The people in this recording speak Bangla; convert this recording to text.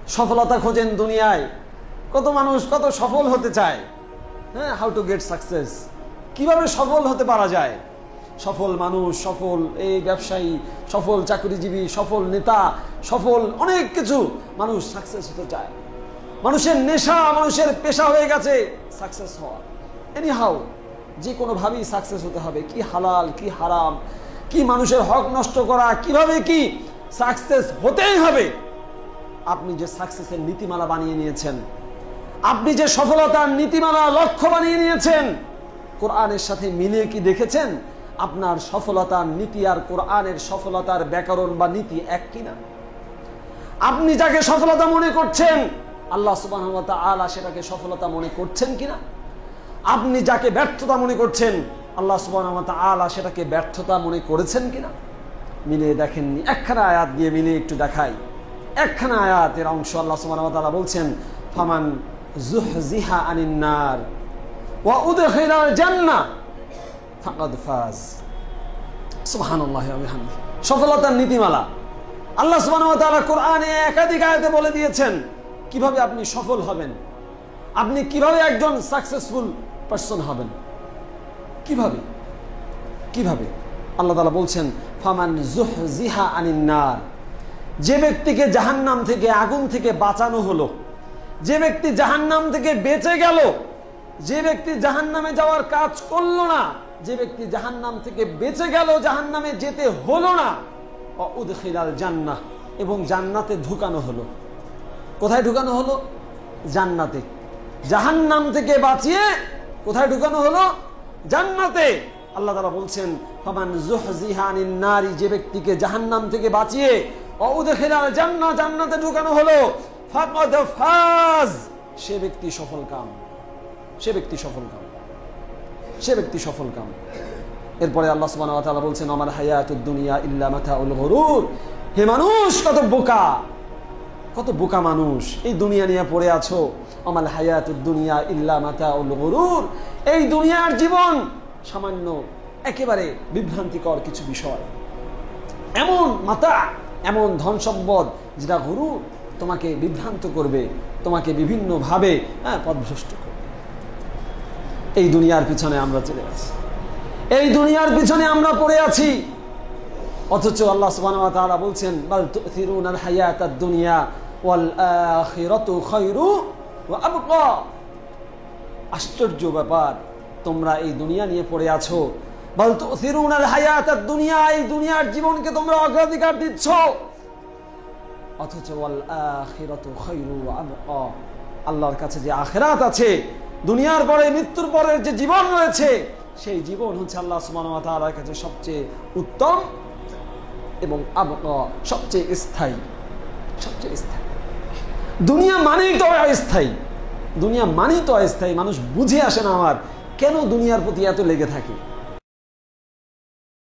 সফলতা খোঁজেন দুনিয়ায়, কত মানুষ কত সফল হতে চায়। হ্যাঁ, হাউ টু গেট সাকসেস, কিভাবে সফল হতে পারা যায়। সফল মানুষ, সফল এই ব্যবসায়ী, সফল চাকরিজীবী, সফল নেতা, সফল অনেক কিছু মানুষ সাকসেস হতে চায়। মানুষের নেশা, মানুষের পেশা হয়ে গেছে সাকসেস হওয়া। এনি হাউ, যে কোনোভাবেই সাকসেস হতে হবে। কি হালাল, কি হারাম, কি মানুষের হক নষ্ট করা, কিভাবে কি সাকসেস হতেই হবে। আপনি যে সাকসেসের নীতিমালা বানিয়ে নিয়েছেন, আপনি যে সফলতার নীতিমালা লক্ষ্য বানিয়ে নিয়েছেন, কোরআনের সাথে মিলিয়ে কি দেখেছেন আপনার সফলতার নীতি আর কোরআনের সফলতার ব্যাকরণ বা নীতি এক কিনা? আপনি যাকে সফলতা মনে করছেন আল্লাহ সুবহানাহু ওয়া তাআলা সেটাকে সফলতা মনে করছেন কিনা? আপনি যাকে ব্যর্থতা মনে করছেন আল্লাহ সুবহানাহু ওয়া তাআলা সেটাকে ব্যর্থতা মনে করেছেন কিনা? মিলিয়ে দেখেননি। একখানা আয়াত দিয়ে মিলিয়ে একটু দেখাই। একখানা আয়াতের অংশ আল্লাহ সুবহানাহু ওয়া তাআলা বলছেন, ফামান যুহজিহা আনিন নার ওয়া উদখিলাল জান্নাহ ফাকাদ ফাজ। সুবহানাল্লাহি ওয়া বিহামদিহি। সফলতার নীতিমালা আল্লাহ সুবহানাহু ওয়া তাআলা কোরআনে একাধিক আয়াতে বলে দিয়েছেন কিভাবে আপনি সফল হবেন, আপনি কিভাবে একজন সাকসেসফুল পারসন হবেন। কিভাবে কিভাবে আল্লাহ তাআলা বলছেন, ফামান যুহজিহা আনিন নার, যে ব্যক্তিকে জাহান্নাম থেকে, আগুন থেকে বাঁচানো হলো, যে ব্যক্তি জাহান্নাম থেকে বেঁচে গেল, যে ব্যক্তি জাহান্নামে যাওয়ার কাজ করলো না, যে ব্যক্তি জাহান্নাম থেকে বেঁচে গেল, জাহান্নামে যেতে হলো না, উদখিলাল জান্নাহ, এবং জান্নাতে ঢুকানো হলো। কোথায় ঢুকানো হলো? জান্নাতে। জাহান্নাম থেকে বাঁচিয়ে কোথায় ঢুকানো হলো? জান্নাতে। আল্লাহ তাআলা বলছেন, ফামান যুহজিহা আনিন নারি, যে ব্যক্তিকে জাহান্নাম থেকে বাঁচিয়ে উদখিলাল জান্নাহ, জান্নাতে ঢুকানো হলো, ফাকাদ ফাজ, সে ব্যক্তি সফল কাম, সে ব্যক্তি সফল কাম, সে ব্যক্তি সফল কাম। এরপরে আল্লাহ সুবহানাহু ওয়া তাআলা বলছেন, আমার হায়াতুদ দুনিয়া ইল্লা মাতাউল গুরুর। হে মানুষ, কত বোকা, কত বোকা মানুষ এই দুনিয়া নিয়ে পড়ে আছো। আমাল হায়াতুদ দুনিয়া ইল্লা মাতাউল গুরুর, এই দুনিয়ার জীবন সামান্য একেবারে বিভ্রান্তিকর কিছু বিষয়, এমন মাতা, এমন ধন সম্পদ যেটা গুরু তোমাকে বিভ্রান্ত করবে, তোমাকে বিভিন্ন ভাবে পথভ্রষ্ট করবে। এই দুনিয়ার পিছনে আমরা চলে আছি, এই দুনিয়ার পিছনে আমরা পড়ে আছি। অথচ আল্লাহ সুবহানাহু ওয়া তাআলা বলছেন, বাল তুসিরুনাল হায়াতাদ দুনিয়া ওয়াল আখিরাতু খায়রু ওয়া আবকা। আশ্চর্য ব্যাপার, তোমরা এই দুনিয়া নিয়ে পড়ে আছো, বাল তুসিরুনাল হায়াতাদ দুনিয়া, এই দুনিয়ার জীবনকে তোমরা অগ্রাধিকার দিচ্ছ, অথচ ওয়াল আখিরাতু খায়রু ওয়া আবকা, আল্লাহর কাছে যে আখিরাত আছে, দুনিয়ার পরে মৃত্যুর পরের যে জীবন রয়েছে, সেই জীবন হচ্ছে আল্লাহ সুবহানাহু ওয়া তাআলার কাছে সবচেয়ে উত্তম এবং আবকা, সবচেয়ে স্থায়ী, সবচেয়ে স্থায়ী। দুনিয়া মানেই তো অস্থায়ী, দুনিয়া মানেই তো অস্থায়ী। মানুষ বুঝে আসে না আমার কেন দুনিয়ার প্রতি এত লেগে থাকে।